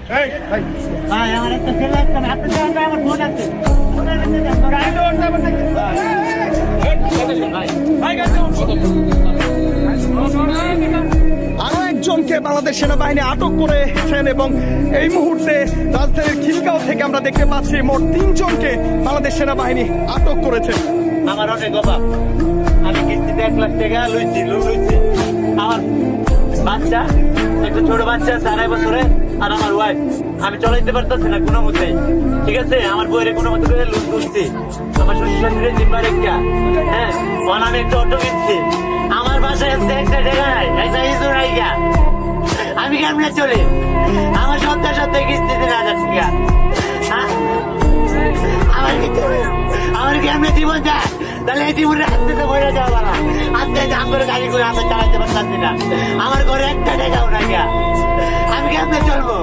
ভাই আমার একটা ছেলে একটা আপনার জায়গায় আমার ফোন আছে ফোনের ভিতরে দেন, গাড়িটা ওঠা বলতে আরো একজনকে বাংলাদেশ সেনাবাহিনী আটক করেছেন এবং এই মুহূর্তে রাজধানীর খিলগাঁও থেকে আমরা দেখতে পাচ্ছি মোট 3 জনকে বাংলাদেশ সেনাবাহিনী আটক করেছে। আমার অনেক অভাব, আমি কিস্তিতে 1 লাখ টাকা লইছি আমার বাচ্চা একটা ছোট বাচ্চা 2.5 বছরে আর আমার ওয়াইফ আমি চলাইতে পারতেছি না কোনো মতে। ঠিক আছে, আমার বইয়ের কোনো মতে করে লুট করছি, আমার শ্বশুর শাশুড়ি জিম্বার একটা হ্যাঁ ওখানে আমি একটা অটো কিনছি, আমার বাসায় আছে একটা টাকায় একটা ইঁদুর আইগা, আমি কেমনে চলি? আমার সপ্তাহে কিস্তিতে 1000 টাকা আমার কেমনে জীবন যায়? তাহলে এই জীবনে হাতে তো বইরা যাওয়া না, আজকে আমার গাড়ি করে আমি চালাইতে পারতাম না, আমার ঘরে একটা টাকাও না, আমি কেমনে চলবো?